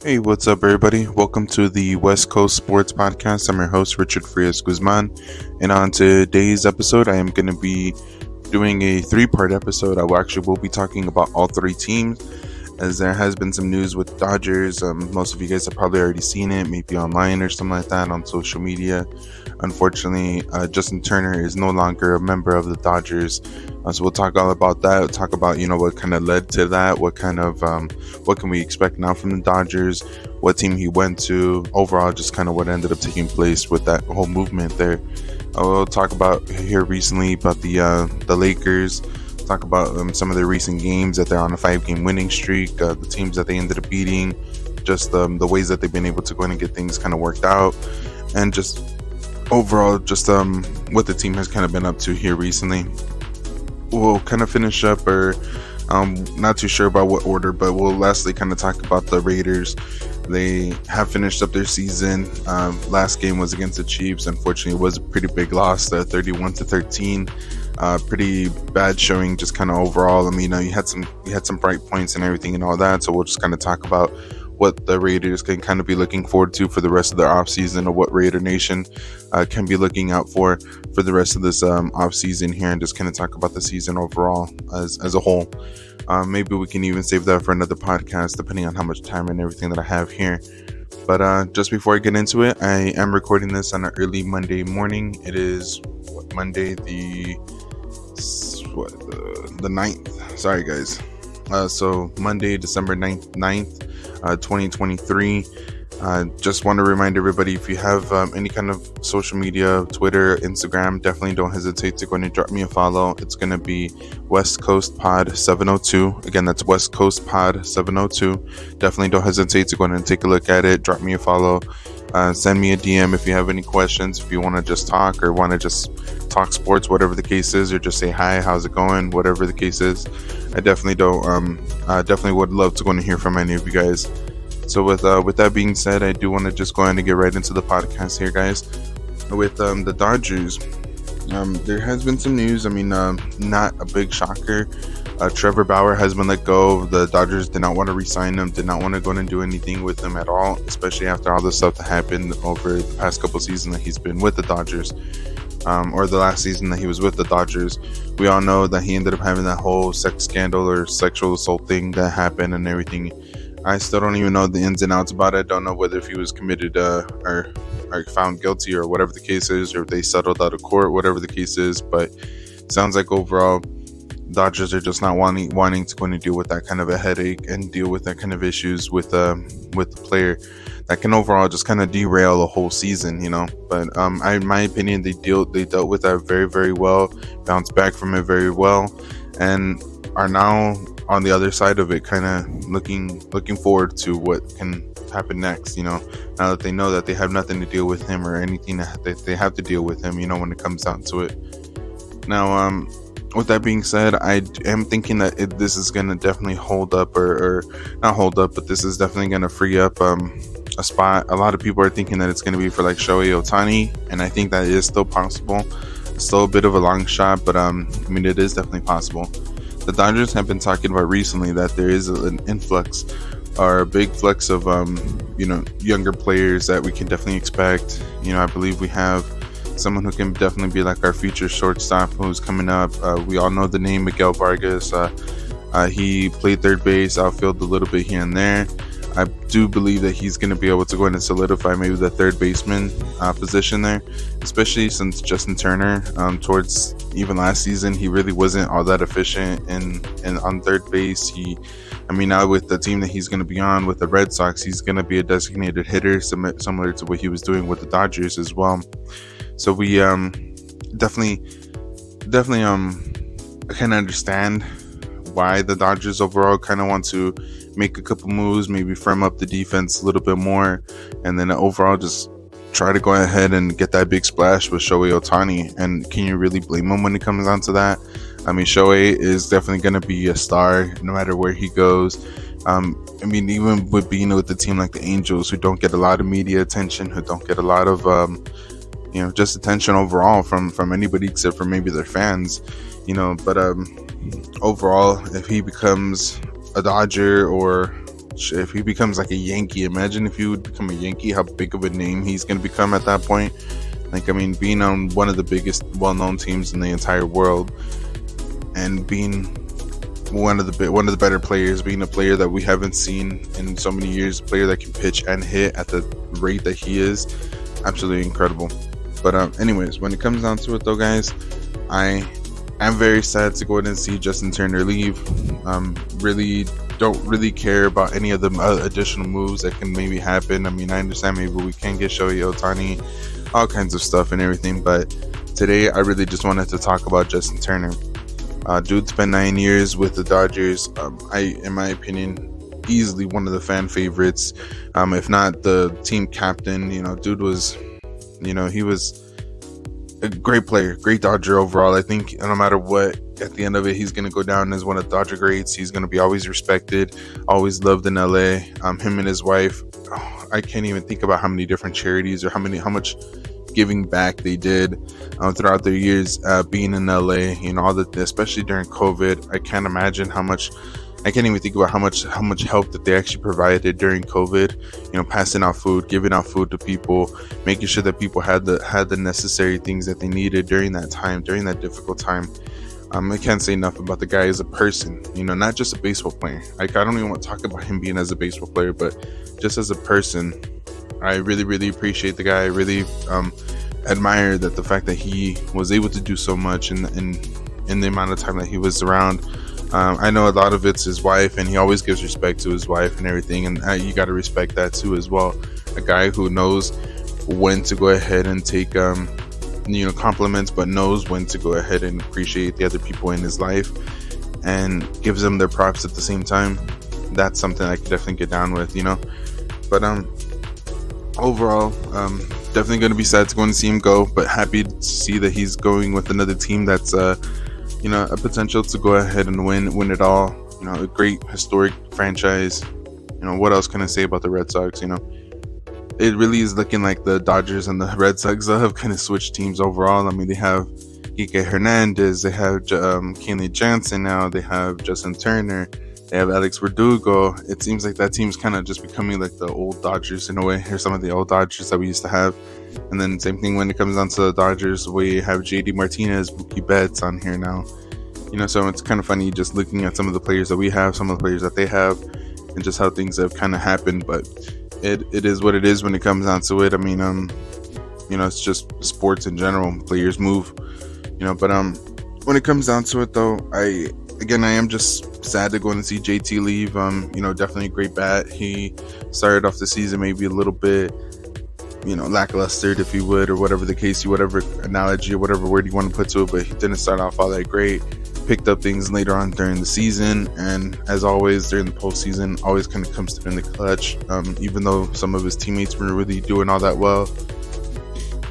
Hey, what's up, everybody? Welcome to the West Coast Sports Podcast. I'm your host, Richard Frias Guzman. And on today's episode, I am going to be doing a three-part episode. I will be talking about all three teams, as there has been some news with Dodgers. Most of you guys have probably already seen it, maybe online or something like that on social media. Unfortunately, Justin Turner is no longer a member of the Dodgers. So we'll talk all about that. We'll talk about, what kind of led to that, what can we expect now from the Dodgers, what team he went to, overall, just kind of what ended up taking place with that whole movement there. We'll talk about here recently about the Lakers. Talk about some of their recent games, that they're on a 5-game winning streak, the teams that they ended up beating, just the ways that they've been able to go in and get things kind of worked out, and just overall, just what the team has kind of been up to here recently. We'll kind of finish up, or not too sure about what order, but we'll lastly kind of talk about the Raiders. They have finished up their season. Last game was against the Chiefs. Unfortunately, it was a pretty big loss, 31-13. Pretty bad showing, just kind of overall. I mean, you had some bright points and everything and all that. So we'll just kind of talk about what the Raiders can kind of be looking forward to for the rest of their offseason, or what Raider Nation can be looking out for the rest of this offseason here, and just kind of talk about the season overall as a whole. Maybe we can even save that for another podcast, depending on how much time and everything that I have here. But just before I get into it, I am recording this on an early Monday morning. It is Monday the 9th. Sorry, guys. So Monday, December 9th, 2023. Just want to remind everybody, if you have any kind of social media, Twitter, Instagram, definitely don't hesitate to go and drop me a follow. It's going to be West Coast Pod 702. Again, that's West Coast Pod 702. Definitely don't hesitate to go in and take a look at it. Drop me a follow. Send me a DM if you have any questions, if you want to just talk, or want to just talk sports, whatever the case is, or just say hi, how's it going, whatever the case is. I definitely would love to go and hear from any of you guys. So with that being said, I do want to just go ahead and get right into the podcast here, guys. With the Dodgers, there has been some news. I mean, not a big shocker. Trevor Bauer has been let go. The Dodgers did not want to re-sign him, did not want to go in and do anything with him at all, especially after all the stuff that happened over the past couple seasons that he's been with the Dodgers, or the last season that he was with the Dodgers. We all know that he ended up having that whole sex scandal or sexual assault thing that happened and everything. I still don't even know the ins and outs about it. I don't know whether if he was committed or found guilty, or whatever the case is, or if they settled out of court, whatever the case is. But it sounds like overall, Dodgers are just not wanting to go and deal with that kind of a headache and deal with that kind of issues with the player that can overall just kind of derail a whole season, But in my opinion, they dealt with that very, very well, bounced back from it very well, and are now on the other side of it, kind of looking forward to what can happen next. Now that they know that they have nothing to deal with him, or anything that they have to deal with him, when it comes down to it. Now, with that being said, I am thinking that this is going to definitely hold up, or not hold up, but this is definitely going to free up a spot. A lot of people are thinking that it's going to be for like Shohei Ohtani, and I think that is still possible. It's still a bit of a long shot, but it is definitely possible. The Dodgers have been talking about recently that there is an influx, or a big flex of younger players that we can definitely expect. I believe we have someone who can definitely be like our future shortstop who's coming up. We all know the name Miguel Vargas. He played third base, outfield a little bit here and there. I do believe that he's going to be able to go in and solidify maybe the third baseman position there, especially since Justin Turner, towards even last season, he really wasn't all that efficient in on third base. Now with the team that he's going to be on with the Red Sox, he's going to be a designated hitter, similar to what he was doing with the Dodgers as well. So we definitely can understand why the Dodgers overall kind of want to make a couple moves, maybe firm up the defense a little bit more, and then overall just try to go ahead and get that big splash with Shohei Ohtani. And can you really blame him when it comes down to that? Shohei is definitely going to be a star no matter where he goes. Even with being with the team like the Angels, who don't get a lot of media attention, who don't get a lot of just attention overall from anybody except for maybe their fans, but overall, if he becomes a Dodger or if he becomes like a Yankee, imagine if he would become a Yankee, how big of a name he's going to become at that point. Like, I mean, being on one of the biggest well-known teams in the entire world, and being one of the better players, being a player that we haven't seen in so many years, a player that can pitch and hit at the rate that he is, absolutely incredible. But anyways, when it comes down to it, though, guys, I am very sad to go ahead and see Justin Turner leave. Really don't really care about any of the additional moves that can maybe happen. I mean, I understand maybe we can get Shohei Ohtani, all kinds of stuff and everything, but today I really just wanted to talk about Justin Turner. Dude spent 9 years with the Dodgers. In my opinion, easily one of the fan favorites, if not the team captain. Dude was, he was a great player, great Dodger overall. I think no matter what, at the end of it, he's going to go down as one of the Dodger greats. He's going to be always respected, always loved in LA. Him and his wife, I can't even think about how many different charities or how much giving back they did throughout their years being in LA. Especially during COVID. I can't imagine how much. I can't even think about how much help that they actually provided during COVID. Passing out food, giving out food to people, making sure that people had the necessary things that they needed during that time, during that difficult time. I can't say enough about the guy as a person. Not just a baseball player. Like, I don't even want to talk about him being as a baseball player, but just as a person. I really, really appreciate the guy. I really admire that the fact that he was able to do so much in the amount of time that he was around. I know a lot of it's his wife, and he always gives respect to his wife and everything, and you got to respect that too as well. A guy who knows when to go ahead and take compliments, but knows when to go ahead and appreciate the other people in his life and gives them their props at the same time. That's something I could definitely get down with, But overall, definitely going to be sad to go and see him go, but happy to see that he's going with another team that's a potential to go ahead and win it all. A great historic franchise. What else can I say about the Red Sox? It really is looking like the Dodgers and the Red Sox have kind of switched teams overall. I mean, they have Kike Hernandez, they have Kenley Jansen now, they have Justin Turner, they have Alex Verdugo. It seems like that team's kind of just becoming like the old Dodgers in a way, or some of the old Dodgers that we used to have. And then same thing when it comes down to the Dodgers, we have JD Martinez, Mookie Betts on here now. So it's kind of funny just looking at some of the players that we have, some of the players that they have, and just how things have kind of happened. But it is what it is when it comes down to it. I mean, it's just sports in general. Players move, But when it comes down to it, though, I am just sad to go and see JT leave. Definitely a great bat. He started off the season maybe a little bit, lackluster, if you would, or whatever the case, whatever analogy or whatever word you want to put to it. But he didn't start off all that great. Picked up things later on during the season, and as always during the postseason, always kind of comes through in the clutch. Even though some of his teammates weren't really doing all that well,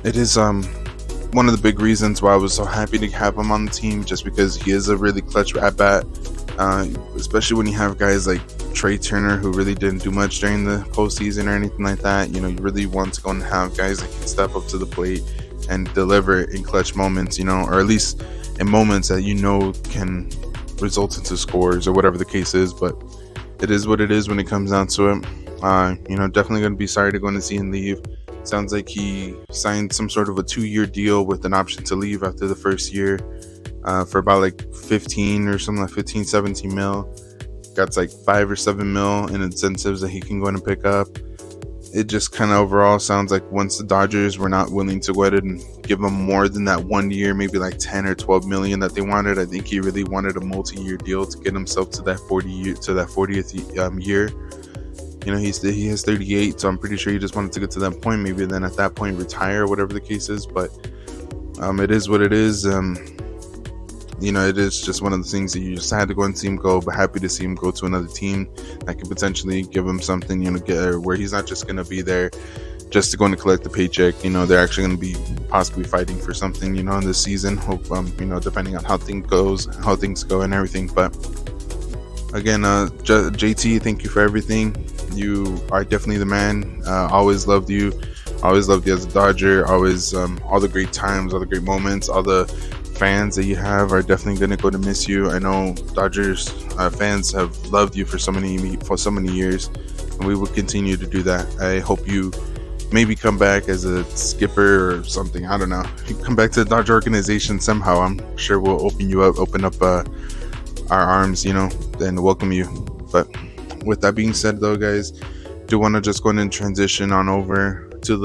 it is one of the big reasons why I was so happy to have him on the team, just because he is a really clutch at bat, especially when you have guys like Trey Turner who really didn't do much during the postseason or anything like that. You really want to go and have guys that can step up to the plate and deliver in clutch moments, or at least in moments that can result into scores or whatever the case is. But it is what it is when it comes down to it. Definitely going to be sorry to go and see him leave. Sounds like he signed some sort of a 2-year deal with an option to leave after the first year for about like 15 or something, like 15, 17 mil. Got like 5 or 7 mil in incentives that he can go in and pick up. It just kind of overall sounds like once the Dodgers were not willing to go ahead and give him more than that 1 year, maybe like 10 or 12 million that they wanted. I think he really wanted a multi-year deal to get himself to that 40th year. He has 38, so I'm pretty sure he just wanted to get to that point. Maybe then at that point retire, whatever the case is. But it is what it is. It is just one of the things that you just had to go and see him go, but happy to see him go to another team that could potentially give him something, where he's not just going to be there just to go and collect the paycheck. They're actually going to be possibly fighting for something, in this season. Hope, depending on how things go and everything. But again, JT, thank you for everything. You are definitely the man. Always loved you. I always loved you as a Dodger. Always, all the great times, all the great moments, all the fans that you have are definitely going to go to miss you. I know Dodgers fans have loved you for so many years, and we will continue to do that. I hope you maybe come back as a skipper or something. I don't know. You come back to the Dodger organization somehow. I'm sure we'll open up our arms, and welcome you. But with that being said, though, guys, do want to just go ahead and transition on over to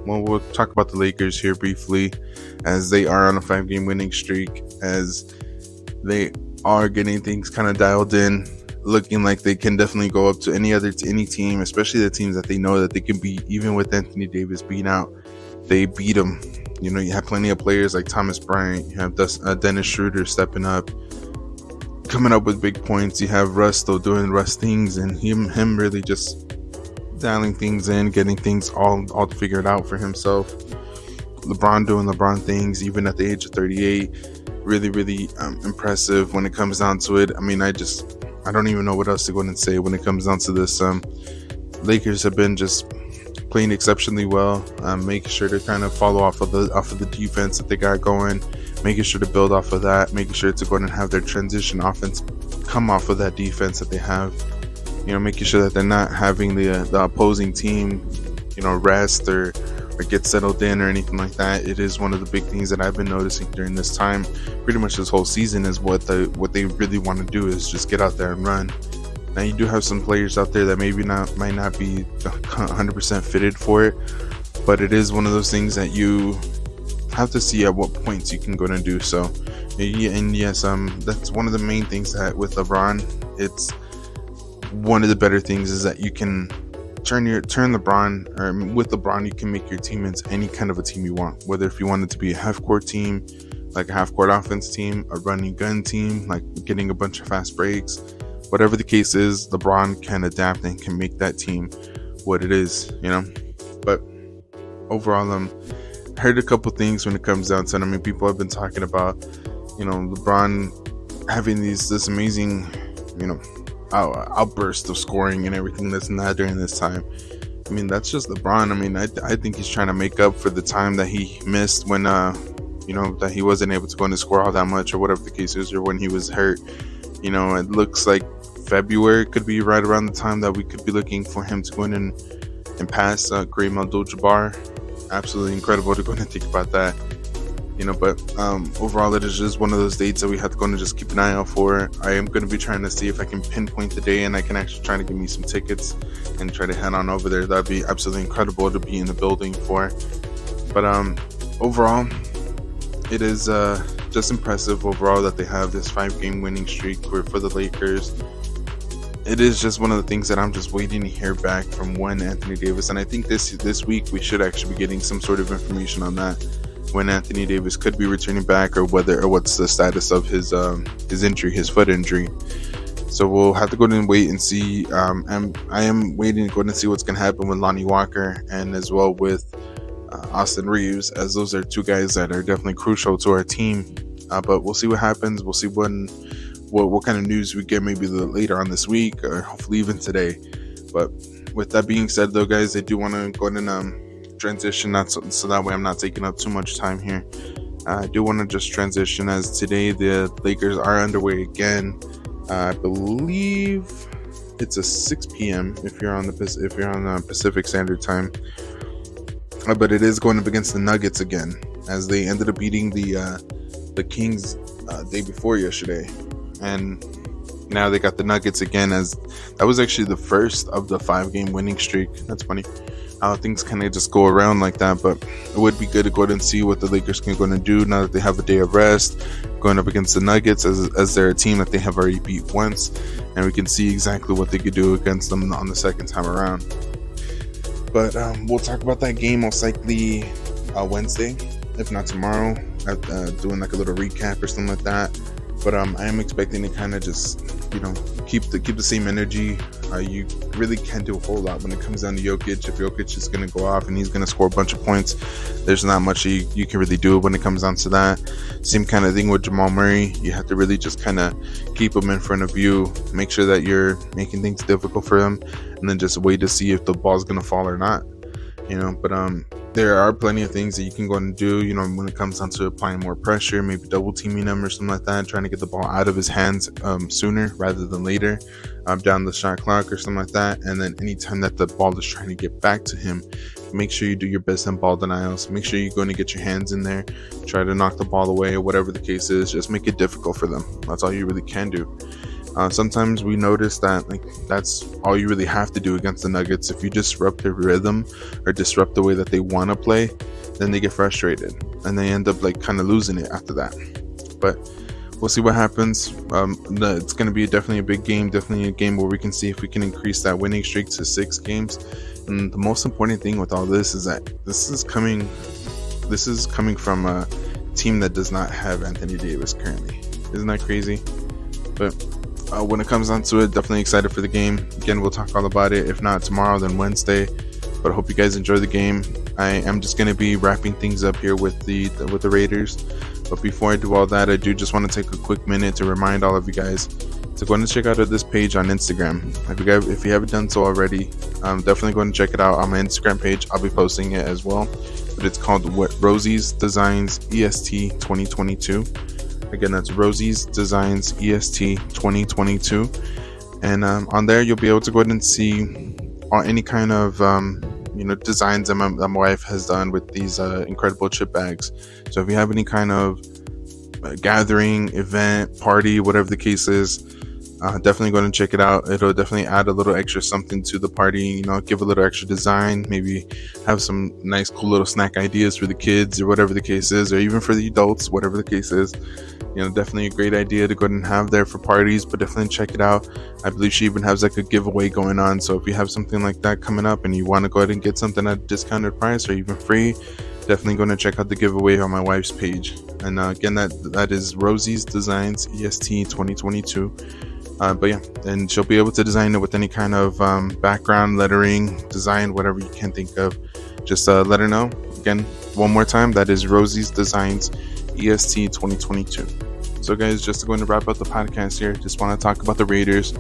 we'll talk about the Lakers here briefly, as they are on a 5-game winning streak, as they are getting things kind of dialed in, looking like they can definitely go up to any team, especially the teams that they know that they can beat. Even with Anthony Davis being out, they beat them. You have plenty of players like Thomas Bryant. You have Dennis Schroeder stepping up, coming up with big points. You have Russ though doing Russ things, and him really just dialing things in, getting things all figured out for himself. LeBron doing LeBron things, even at the age of 38. Really, really impressive when it comes down to it. I mean, I don't even know what else to go and say when it comes down to this. Lakers have been just playing exceptionally well, making sure to kind of follow off of the defense that they got going, making sure to build off of that, making sure to go and have their transition offense come off of that defense that they have. Making sure that they're not having the opposing team, rest or get settled in or anything like that. It is one of the big things that I've been noticing during this time, pretty much this whole season, is what they really want to do is just get out there and run. Now, you do have some players out there that might not be 100% fitted for it, but it is one of those things that you have to see at what points you can go and do so. And yes, that's one of the main things that with LeBron, it's one of the better things is that you can turn LeBron, or with LeBron, you can make your team into any kind of a team you want. Whether if you want it to be a half-court team, like a half-court offense team, a running gun team, like getting a bunch of fast breaks, whatever the case is, LeBron can adapt and can make that team what it is, But overall, I heard a couple things when it comes down to it. I mean, people have been talking about, LeBron having this amazing, outburst of scoring and everything this and that during this time. I mean, that's just LeBron. I mean, I think he's trying to make up for the time that he missed when that he wasn't able to go and score all that much, or whatever the case is, or when he was hurt. It looks like February could be right around the time that we could be looking for him to go in and pass Kareem Abdul-Jabbar. Absolutely incredible to go in and think about that. But overall, it is just one of those dates that we have to go and just keep an eye out for. I am going to be trying to see if I can pinpoint the day, and I can actually try to get me some tickets and try to head on over there. That'd be absolutely incredible to be in the building for. But overall, it is just impressive overall that they have this 5-game winning streak for the Lakers. It is just one of the things that I'm just waiting to hear back from when Anthony Davis, and I think this week we should actually be getting some sort of information on that, when Anthony Davis could be returning back, or what's the status of his injury, his foot injury. So we'll have to go and wait and see. I am waiting to go and see what's going to happen with Lonnie Walker, and as well with Austin Reeves, as those are two guys that are definitely crucial to our team. But we'll see what happens. We'll see what kind of news we get maybe later on this week, or hopefully even today. But with that being said, though, guys, I do want to go ahead and transition, so that way I'm not taking up too much time here. I do want to just transition, as today the Lakers are underway again. I believe it's a 6 p.m. if you're on Pacific Standard Time, but it is going up against the Nuggets again, as they ended up beating the Kings day before yesterday, and now they got the Nuggets again, as that was actually the first of the 5-game winning streak. That's funny how things kind of just go around like that, but it would be good to go ahead and see what the Lakers can go and do now that they have a day of rest, going up against the Nuggets, as they're a team that they have already beat once, and we can see exactly what they could do against them on the second time around. But we'll talk about that game most likely Wednesday, if not tomorrow, doing like a little recap or something like that. But I am expecting to kind of just, keep the same energy. You really can't do a whole lot when it comes down to Jokic. If Jokic is going to go off and he's going to score a bunch of points, there's not much you can really do when it comes down to that. Same kind of thing with Jamal Murray. You have to really just kind of keep him in front of you, make sure that you're making things difficult for him, and then just wait to see if the ball's going to fall or not. But there are plenty of things that you can go and do, when it comes down to applying more pressure, maybe double teaming him or something like that, trying to get the ball out of his hands sooner rather than later, down the shot clock or something like that. And then anytime that the ball is trying to get back to him, make sure you do your best on ball denials. Make sure you're going to get your hands in there, try to knock the ball away or whatever the case is. Just make it difficult for them. That's all you really can do. Sometimes we notice that that's all you really have to do against the Nuggets. If you disrupt their rhythm or disrupt the way that they want to play, then they get frustrated and they end up kind of losing it after that. But we'll see what happens. It's going to be definitely a big game, definitely a game where we can see if we can increase that winning streak to 6 games. And the most important thing with all this is that this is coming from a team that does not have Anthony Davis currently. Isn't that crazy? But when it comes down to it, definitely excited for the game. Again, we'll talk all about it. If not tomorrow, then Wednesday. But I hope you guys enjoy the game. I am just going to be wrapping things up here with the Raiders. But before I do all that, I do just want to take a quick minute to remind all of you guys to go and check out this page on Instagram. If you haven't done so already, definitely go and check it out on my Instagram page. I'll be posting it as well. But it's called Rosie's Designs EST 2022. Again, that's Rosie's Designs EST 2022. And on there, you'll be able to go ahead and see any kind of designs that my wife has done with these incredible chip bags. So if you have any kind of gathering, event, party, whatever the case is, definitely go and check it out. It'll definitely add a little extra something to the party, give a little extra design, maybe have some nice cool little snack ideas for the kids or whatever the case is, or even for the adults, whatever the case is. Definitely a great idea to go ahead and have there for parties, but definitely check it out. I believe she even has a giveaway going on. So if you have something like that coming up and you want to go ahead and get something at a discounted price or even free, definitely going to check out the giveaway on my wife's page. And again, that is Rosie's Designs EST 2022. But yeah, and she'll be able to design it with any kind of background, lettering, design, whatever you can think of. Just let her know. Again, one more time, that is Rosie's Designs EST 2022. So guys, just going to wrap up the podcast here, just want to talk about the Raiders.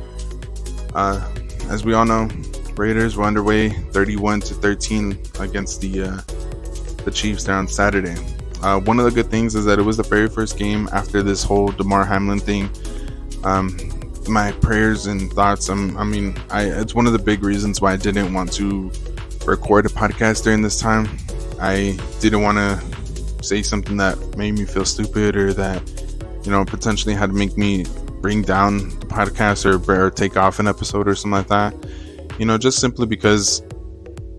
As we all know, Raiders were underway 31-13 against the Chiefs there on Saturday. One of the good things is that it was the very first game after this whole Damar Hamlin thing. My prayers and thoughts, it's one of the big reasons why I didn't want to record a podcast during this time. I didn't want to say something that made me feel stupid or that potentially had to make me bring down the podcast or take off an episode or something like that, just simply because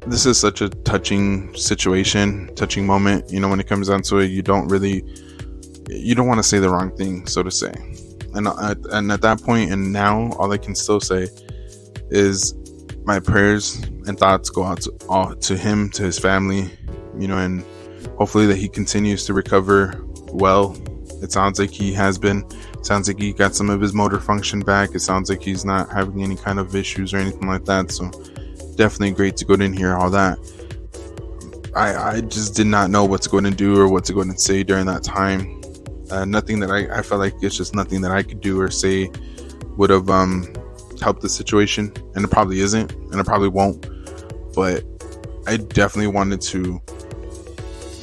this is such a touching situation, touching moment. When it comes down to it, you don't want to say the wrong thing, so to say. And at that point and now, all I can still say is my prayers and thoughts go out to him, to his family, and hopefully that he continues to recover well. It sounds like he has been. It sounds like he got some of his motor function back. It sounds like he's not having any kind of issues or anything like that. So definitely great to go in here, all that. I just did not know what to go in and do or what to go in and say during that time. Nothing that I felt like it's just nothing that I could do or say would have helped the situation. And it probably isn't, and it probably won't. But I definitely wanted to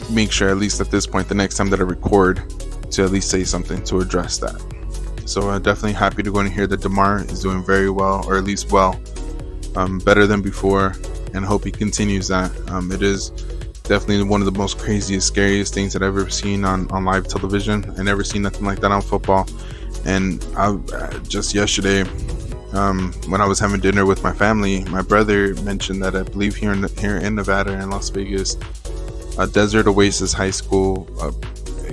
make sure, at least at this point, the next time that I record, to at least say something to address that. So I'm definitely happy to go and hear that Damar is doing very well, or at least well, better than before, and hope he continues that. It is definitely one of the most craziest, scariest things that I've ever seen on live television. I never seen nothing like that on football. And just yesterday, when I was having dinner with my family, my brother mentioned that I believe here in Nevada and Las Vegas, Desert Oasis High School, a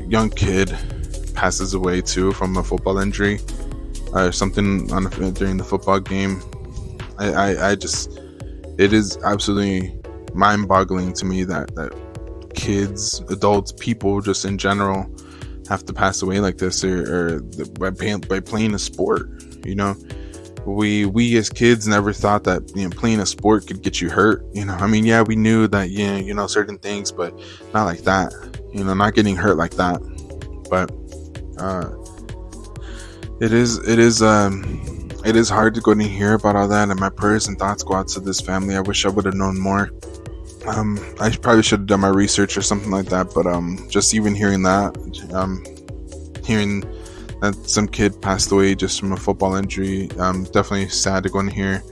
young kid passes away too from a football injury or something during the football game. It is absolutely mind-boggling to me that kids, adults, people just in general have to pass away like this or by playing a sport. We as kids never thought that playing a sport could get you hurt. Yeah, we knew that certain things, but not like that. Not getting hurt like that. But it is hard to go and hear about all that, and my prayers and thoughts go out to this family. I wish I would have known more. I probably should have done my research or something like that, but just even hearing that, hearing that some kid passed away just from a football injury, definitely sad to go in here.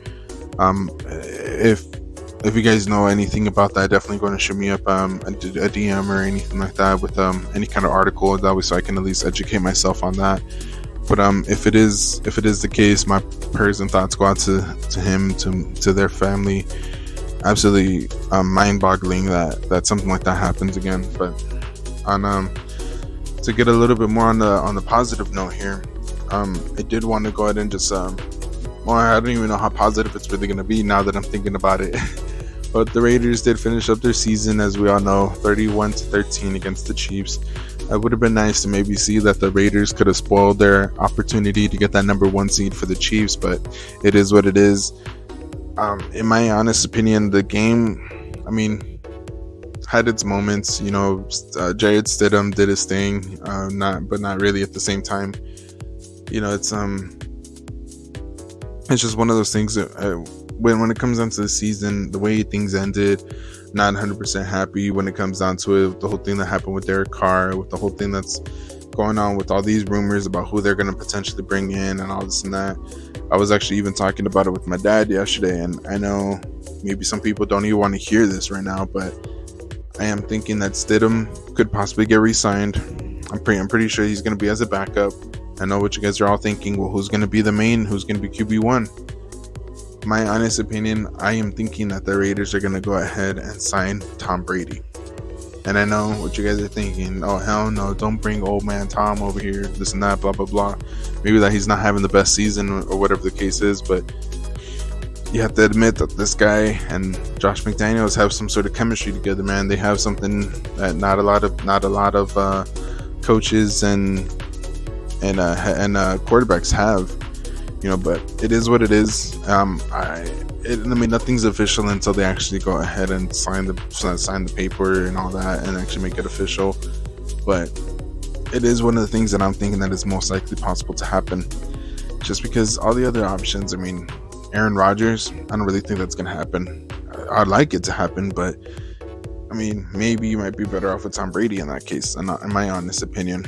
If you guys know anything about that, definitely go and shoot me up a DM or anything like that with any kind of article, that way so I can at least educate myself on that. But if it is the case, my prayers and thoughts go out to him, to their family. Absolutely mind-boggling that something like that happens again. But on to get a little bit more on the positive note here, I did want to go ahead and just well, I don't even know how positive it's really going to be now that I'm thinking about it. But the Raiders did finish up their season, as we all know, 31-13 against the Chiefs. It would have been nice to maybe see that the Raiders could have spoiled their opportunity to get that number 1 seed for the Chiefs, but it is what it is. In my honest opinion, the game, I mean, had its moments. You know, Jarrett Stidham did his thing, not really at the same time. You know, it's just one of those things that when it comes down to the season, the way things ended, not 100% happy when it comes down to it. The whole thing that happened with Derek Carr, with the whole thing that's going on with all these rumors about who they're going to potentially bring in and all this and that. I was actually even talking about it with my dad yesterday, and I know maybe some people don't even want to hear this right now, but I am thinking that Stidham could possibly get re-signed. I'm pretty sure he's going to be as a backup. I know what you guys are all thinking. Well, who's going to be the main? Who's going to be QB1? My honest opinion, I am thinking that the Raiders are going to go ahead and sign Tom Brady. And I know what you guys are thinking. Oh, hell no, don't bring old man Tom over here, this and that, blah, blah, blah. Maybe that he's not having the best season or whatever the case is, but you have to admit that this guy and Josh McDaniels have some sort of chemistry together, man. They have something that not a lot of coaches and quarterbacks have. You know, but it is what it is. I mean, nothing's official until they actually go ahead and sign the paper and all that, and actually make it official. But it is one of the things that I'm thinking that is most likely possible to happen. Just because all the other options, I mean, Aaron Rodgers, I don't really think that's going to happen. I'd like it to happen, but I mean, maybe you might be better off with Tom Brady in that case, in my honest opinion.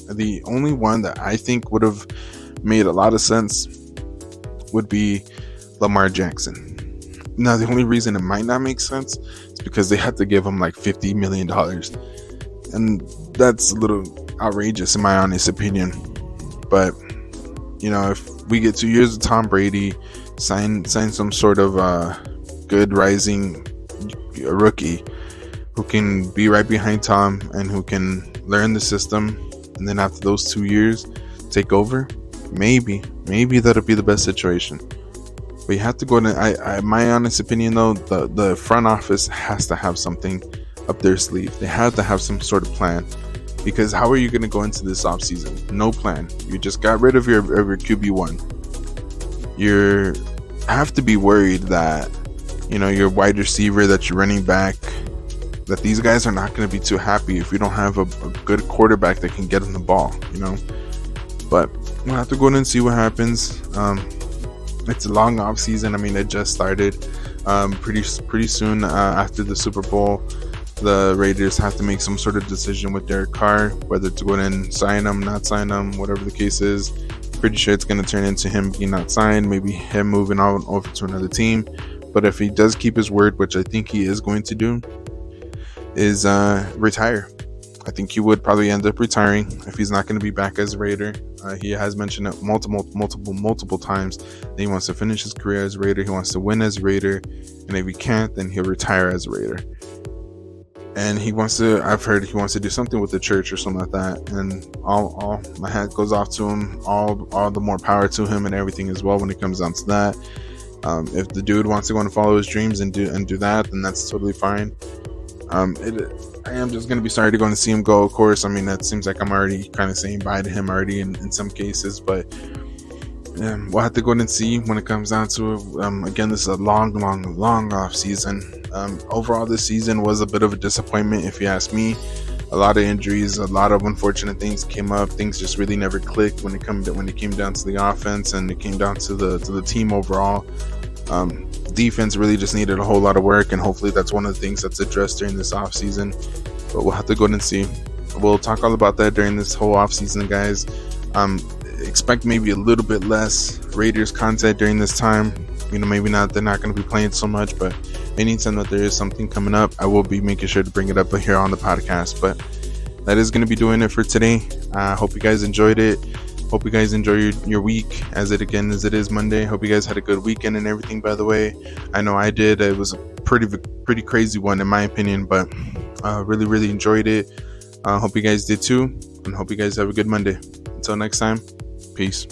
The only one that I think would have made a lot of sense would be Lamar Jackson. Now, the only reason it might not make sense is because they had to give him like $50 million, and that's a little outrageous in my honest opinion. But you know, if we get 2 years of Tom Brady, sign some sort of good rising rookie who can be right behind Tom and who can learn the system, and then after those 2 years take over, maybe that'll be the best situation. But you have to go to, my honest opinion though, the front office has to have something up their sleeve. They have to have some sort of plan, because how are you going to go into this offseason? No plan. You just got rid of your QB1. You have to be worried that, you know, your wide receiver, that you're running back, that these guys are not going to be too happy if you don't have a good quarterback that can get them the ball, you know. But we'll have to go in and see what happens. It's a long off season. I mean, it just started. Pretty soon after the Super Bowl, the Raiders have to make some sort of decision with Derek Carr, whether to go in and sign him, not sign him, whatever the case is. Pretty sure it's going to turn into him being not signed, maybe him moving on over to another team. But if he does keep his word, which I think he is going to do, is retire. I think he would probably end up retiring if he's not going to be back as a Raider. He has mentioned it multiple times that he wants to finish his career as a Raider. He wants to win as a Raider, and if he can't, then he'll retire as a Raider. And I've heard he wants to do something with the church or something like that. And all my hat goes off to him. All the more power to him and everything as well when it comes down to that. If the dude wants to go and follow his dreams and do that, then that's totally fine. I am just going to be sorry to go and see him go, of course. I mean, that seems like I'm already kind of saying bye to him already in some cases, but we'll have to go and see when it comes down to it. Again, this is a long off season. Overall, this season was a bit of a disappointment, if you ask me. A lot of injuries, a lot of unfortunate things came up. Things just really never clicked when it came down to the offense, and it came down to the team overall. Defense really just needed a whole lot of work, and hopefully that's one of the things that's addressed during this offseason. But we'll have to go and see. We'll talk all about that during this whole offseason, guys. Expect maybe a little bit less Raiders content during this time. Maybe not. They're not going to be playing so much, but anytime that there is something coming up, I will be making sure to bring it up here on the podcast. But that is going to be doing it for today. Hope you guys enjoyed it. Hope you guys enjoy your week as it is Monday. Hope you guys had a good weekend and everything, by the way. I know I did. It was a pretty crazy one in my opinion, but really, really enjoyed it. Hope you guys did too, and hope you guys have a good Monday. Until next time, peace.